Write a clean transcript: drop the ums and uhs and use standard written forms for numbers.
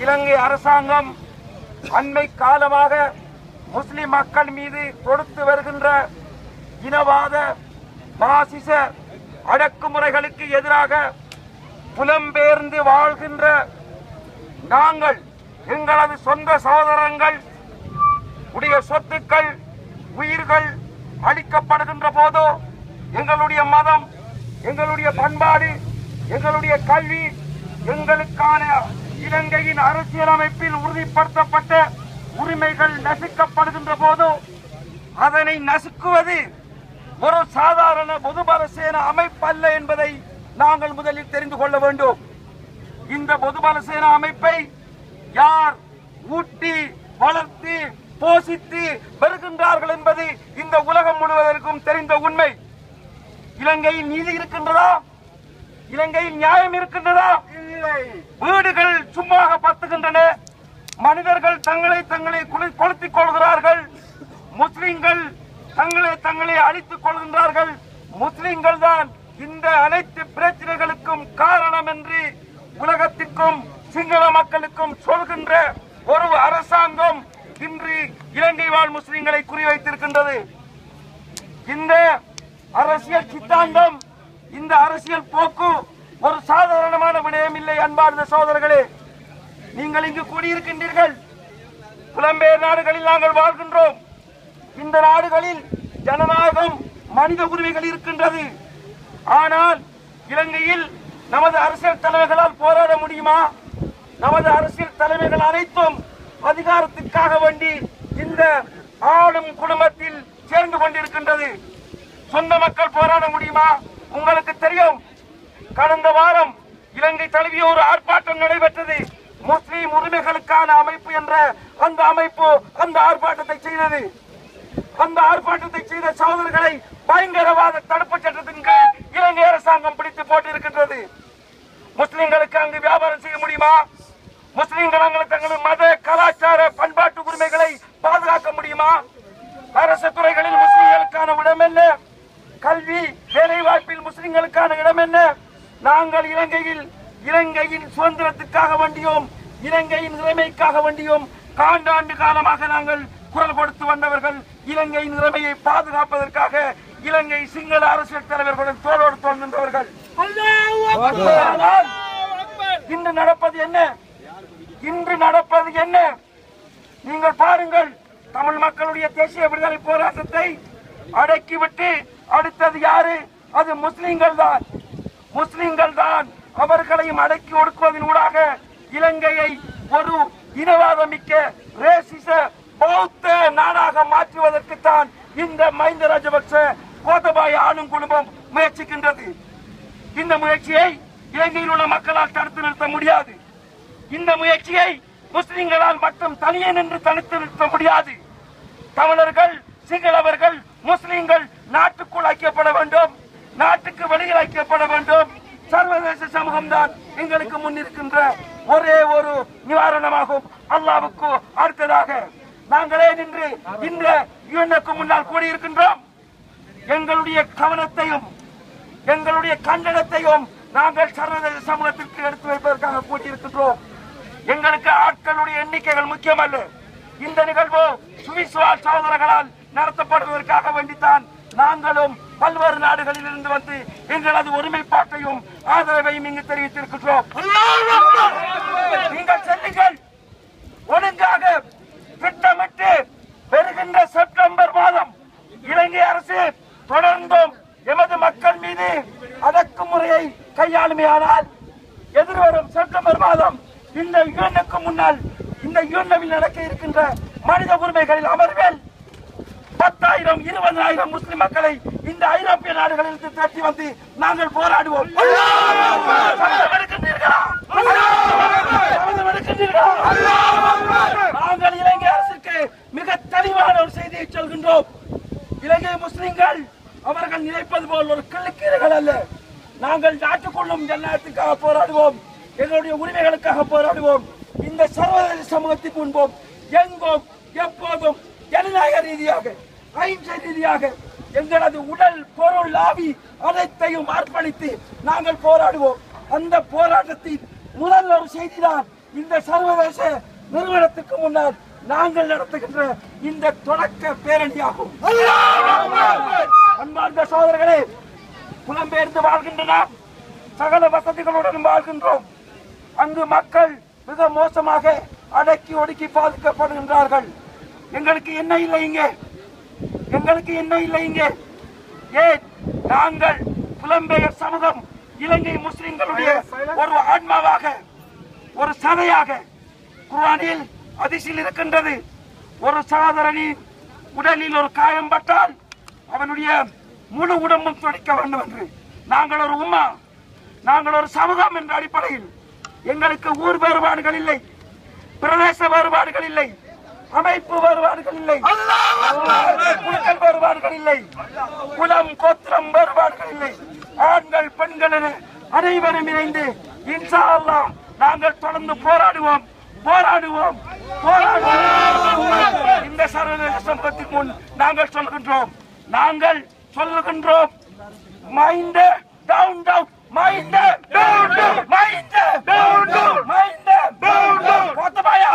இலங்கை அரசாங்கம் அண்மை காலமாக முஸ்லிம் மக்கள் மீது கொடுத்து வருகின்ற இனவாத பாசிச அடக்குமுறைகளுக்கு எதிராக புலம்பெயர்ந்து வாழ்கின்ற நாங்கள் எங்களது சொந்த சகோதரங்கள் உடைய சொத்துக்கள் உயிர்கள் அளிக்கப்படுகின்ற போதோ எங்களுடைய மதம் எங்களுடைய பண்பாடு எங்களுடைய கல்வி எங்களுக்கான இலங்கையின் அரசியலமைப்பில் உறுதிப்படுத்தப்பட்ட உரிமைகள் நசுக்கப்படுகின்ற போதோ அதனை நசுக்குவது ஒரு சாதாரண பொதுபல சேனா அமைப்பு அல்ல என்பதை நாங்கள் முதலில் தெரிந்து கொள்ள வேண்டும். இந்த பொதுபல சேனா அமைப்பை யார் ஊட்டி வளர்த்து போஷித்து வருகின்றார்கள் என்பது இந்த உலகம் முழுவதற்கும் தெரிந்த உண்மை. இலங்கையில் நீதி இருக்கின்றதா? இலங்கையில் நியாயம் இருக்கின்றதா? வீடுகள் சும்மாக பத்துகின்றன. மனிதர்கள் தங்களை கொளுத்திக் கொள்கிறார்கள். முஸ்லிம்கள் தங்களை அழித்துக் கொள்கின்றார்கள். முஸ்லிம்கள் தான் இந்த அனைத்து பிரச்சனைகளுக்கும் காரணம் என்று உலகத்திற்கும் சிங்கள மக்களுக்கும் சொல்கின்ற ஒரு அரசாங்கம் இன்று இலங்கை வாழ் முஸ்லிம்களை குறிவைத்திருக்கின்றது. இந்த அரசியல் சித்தாந்தம், இந்த அரசியல் போக்கு ஒரு சாதாரணமான விடயம் இல்லை. அன்பார்ந்த சகோதரர்களே, நீங்கள் இங்கு கூடியிருக்கின்றீர்கள். புலம்பெயர் நாடுகளில் நாங்கள் வாழ்கின்றோம். இந்த நாடுகளில் ஜனநாயகம் மனித உரிமைகள் இருக்கின்றது. ஆனால் இலங்கையில் நமது அரசியல் தலைவர்களால் போராட முடியுமா? நமது அரசியல் தலைவர்கள் அனைத்தும் அதிகாரத்திற்காக வேண்டி இந்த ஆளும் குடும்பத்தில் சேர்ந்து கொண்டிருக்கின்றது. சொந்த மக்கள் போராட முடியுமா? உங்களுக்கு தெரியும், கடந்த வாரம் இலங்கை தழுவிய ஒரு ஆர்ப்பாட்டம் நடைபெற்றது. முஸ்லிம் உரிமைகளுக்கான அமைப்பு என்ற அந்த அமைப்பு அந்த ஆர்ப்பாட்டத்தை செய்தது. அந்த ஆர்ப்பாட்டத்தை செய்த சகோதரர்களை பயங்கரவாத தடுப்பு சட்டத்தின் கீழ் இலங்கை அரசாங்கம் பிடித்து போட்டிருக்கின்றது. முஸ்லிம்களுக்கு அங்கு வியாபாரம் செய்ய முடியுமா? முஸ்லிம்கள் தங்களது மத கலாச்சார பண்பாட்டு உரிமைகளை பாதுகாக்க முடியுமா? அரசு துறைகளில் முஸ்லிம்களுக்கான இடம் என்ன? கல்வி வேலை வாய்ப்பில் முஸ்லிம்களுக்கான இடம் என்ன? நாங்கள் இலங்கையின் சுதந்திரத்துக்காக வேண்டியும் இலங்கையின் இறைமைக்காக வேண்டியும் காண்டாண்டு காலமாக நாங்கள் குரல் கொடுத்து வந்தவர்கள். இலங்கையின் இறைமையை பாதுகாப்பதற்காக இலங்கை சிங்கள அரசியல் தலைவர்களுடன் தோளோடு தோள் நின்றவர்கள். இன்று நடப்பது என்ன? நீங்கள் பாருங்கள். தமிழ் மக்களுடைய தேசிய விடுதலை போராட்டத்தை அடக்கிவிட்டு அடுத்தது யாரு? அது முஸ்லிம்கள் தான். அவர்களையும் அடக்கி ஒடுக்குவதன் ஊடாக இலங்கையை ஒரு இனவாதமிக்க ரேசிச பௌத்த நாடாக மாற்றுவதற்குத்தான் இந்த மஹிந்த ராஜபக்ச கோத்தபாய ஆளும் குடும்பம் முயற்சிக்கின்றது. இந்த முயற்சியை இலங்கையில் உள்ள மக்களால் தடுத்து நிறுத்த முடியாது. இந்த முயற்சியை முஸ்லிம்களால் மட்டும் தனியே நின்று தடுத்து நிறுத்த முடியாது. தமிழர்கள், சிங்களவர்கள், முஸ்லிம்கள் நாட்டுக்குள் ஐக்கியப்பட வேண்டும், நாட்டுக்கு வெளியில் ஐக்கியப்பட வேண்டும். சர்வதேச சமூகம் தான் எங்களுக்கு முன்னிருக்கின்ற ஒரே ஒரு நிவாரணமாகும். அல்லாஹ்வுக்கு அடுத்ததாக நாங்களே நின்று இந்த யுஎன்னுக்கு முன்னால் கூடியிருக்கின்றோம். எங்களுடைய கவனத்தையும் எங்களுடைய கண்டனத்தையும் நாங்கள் சர்வதேச சமூகத்திற்கு எடுத்து வைப்பதற்காக கூட்டியிருக்கின்றோம். எங்களுக்கு ஆட்களுடைய எண்ணிக்கைகள் முக்கியமல்ல. இந்த நிகழ்வு சுவிஸ்வால் சகோதரர்களால் நடத்தப்படுவதற்காக வேண்டித்தான் நாங்களும் பல்வேறு நாடுகளில் இருந்து வந்து எங்களது ஒருமைப்பாட்டையும் ஆதரவையும் இங்கு தெரிவித்திருக்கின்றோம். நீங்கள் செல்லுங்கள், ஒழுங்காக திட்டமிட்டு வருகின்ற செப்டம்பர் மாதம் இலங்கை அரசு தொடர்ந்தும் எமது மக்கள் மீது அடக்குமுறையை கையாளுமையானால் எதிர்வரும் செப்டம்பர் மாதம் இந்த யுஎன்னுக்கு முன்னால் இந்த யுஎன்வில் நடக்க இருக்கின்ற மனித உரிமைகளில் அமர்வில் 10,000 20,000 முஸ்லிம் மக்களை இந்த ஐரோப்பிய நாடுகளில் திரட்டி வந்து நாங்கள் போராடுவோம். நாங்கள் இலங்கை அரசுக்கு மிக தெளிவான ஒரு செய்தியை சொல்கின்றோம். இலங்கை முஸ்லிம்கள் அவர்கள் நினைப்பது போல் ஒரு கிள்ளுக்கீரைகள் அல்ல. நாங்கள் நாட்டுக்குள்ளும் ஜனநாயகத்துக்காக போராடுவோம், எங்களுடைய உரிமைகளுக்காக போராடுவோம். இந்த சர்வதேச சமூகத்திற்கு முன்போம் எங்கும் எப்போதும் ஜனநாயக ரீதியாக அகிம்சை ரீதியாக எங்களது உடல் பொருள் ஆவி அனைத்தையும் அர்ப்பணித்து நாங்கள் போராடுவோம். அந்த போராட்டத்தின் முதல் ஒரு செய்திதான் இந்த சர்வதேச நிறுவனத்துக்கு முன்னால் நாங்கள் நடத்துகின்ற இந்த தொடக்க பேரணியாகும். அன்பார்ந்த சோதரர்களே, புலம்பெயர்ந்து வாழ்கின்றன, சகல வசதிகளுடன் வாழ்கின்றோம். அங்கு மக்கள் மிக மோசமாக அடக்கி ஒடுக்கி பாதிக்கப்படுகின்றார்கள். எங்களுக்கு என்ன இல்லை இங்கே? எங்களுக்கு என்ன இல்லை இங்கே? ஏன் நாங்கள் புலம்பெயர் சமூகம் இலங்கை முஸ்லிம்களுடைய ஒரு ஆன்மாவாக, ஒரு சதையாக குர்ஆனில் ஹதீஸில் இருக்கின்றது. ஒரு சகோதரனின் உடலில் ஒரு காயம் பட்டால் அவனுடைய முழு உடம்பும் துடைக்க வேண்டும் என்று. நாங்கள் ஒரு உம்மா, நாங்கள் ஒரு சமூகம் என்ற அடிப்படையில் எங்களுக்கு ஊர் வேறுபாடுகள் இல்லை, பிரதேச வேறுபாடுகள் இல்லை, அமைப்பு வேறுபாடுகள் இல்லை, குழுக்கள் வேறுபாடுகள் இல்லை, குலம் கோத்திரம் வேறுபாடுகள் இல்லை. ஆண்கள் பெண்கள் என அனைவரும் இணைந்து இன்ஷா அல்லாஹ் நாங்கள் தொடர்ந்து போராடுவோம் போராடுவோம் போராடுவோம். இந்த சர்வதேச சமூகத்தின் முன் நாங்கள் சொல்லுகின்றோம் mind down down, mind down down, mind down down, mind down down, Gotabaya